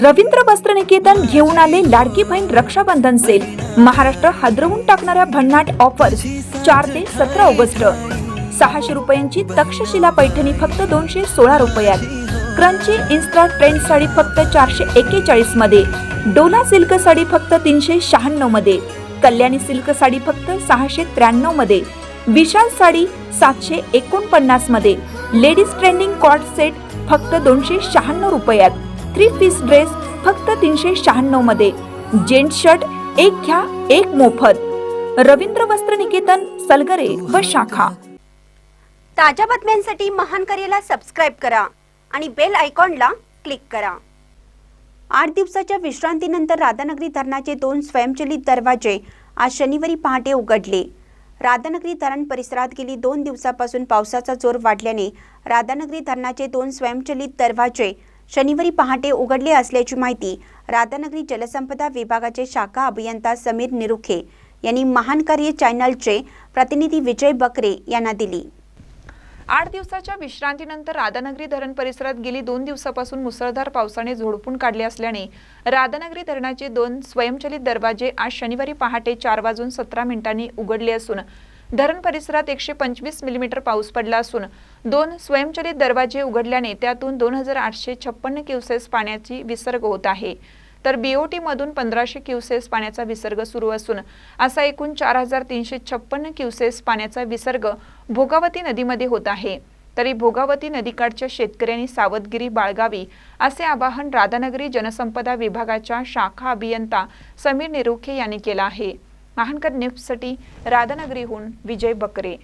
रवींद्र वस्त्रनिकेतन घेऊन आले लाडकी बहीण रक्षाबंधन सेल। महाराष्ट्र हादरवून टाकणाऱ्या भन्नाट ऑफर्स 4 ते 17 ऑगस्ट। 600 रुपयांची तक्षशिला पैठणी फक्त 216 रुपयात। क्रंची इन्स्टा ट्रेंड साडी फक्त 441 मध्ये। डोला सिल्क साडी फक्त 396 मध्ये। कल्याणी सिल्क साडी फक्त 693 मध्ये। विशाल साडी 749 मध्ये। लेडीज ट्रेंडिंग कॉर्ड सेट फक्त 296 रुपयात। 3 पीस ड्रेस फक्त 396 मध्ये। जेंट्स शर्ट एक घ्या एक मोफत। रवींद्र वस्त्रनिकेतन, सलगरे व शाखा। ताज्या बातम्यांसाठी महान करेला सबस्क्राइब करा आणि बेल आयकॉनला क्लिक करा। 8 दिवसाच्या विश्रांतीनंतर राधानगरी धरणाचे 2 स्वयंचलित दरवाजे आज शनिवारी पहाटे उघडले। राधानगरी धरण परिसरात गेली 2 दिवसापासून पावसाचा जोर वाढल्याने राधानगरी धरणाचे 2 स्वयंचलित दरवाजे शनिवारी पहाटे उघडले असल्याची माहिती राधानगरी जलसंपदा विभागाचे शाखा अभियंता समीर निरुखे यांनी महान कार्य चॅनलचे प्रतिनिधी विजय बकरे यांना दिली। 8 दिवसाच्या विश्रांतीनंतर राधानगरी धरण परिसरात गेली 2 दिवसापासून मुसळधार पावसाने झोडपून काढले असल्याने राधानगरी धरणाचे 2 स्वयंचलित दरवाजे आज शनिवारी पहाटे 4:17 उघडले असून धरण परिसरात 125 मिलीमीटर पाऊस पडला असून 2 स्वयंचलित दरवाजे उघडल्याने त्यातून 2856 क्युसेस पाण्याची विसर्ग होत आहे, तर बीओटी मधून 1500 क्युसेस पाण्याचा विसर्ग सुरू असून असा एकूण 4356 क्युसेस पाण्याचा विसर्ग भोगावती नदीमध्ये होत आहे। तरी भोगावती नदीकाठच्या शेतकऱ्यांनी सावधगिरी बाळगावी असे आवाहन राधानगरी जनसंपदा विभागाच्या शाखा अभियंता समीर निरुखे यांनी केले आहे। महानकर न्यूजसाठी राधानगरीहून विजय बकरे।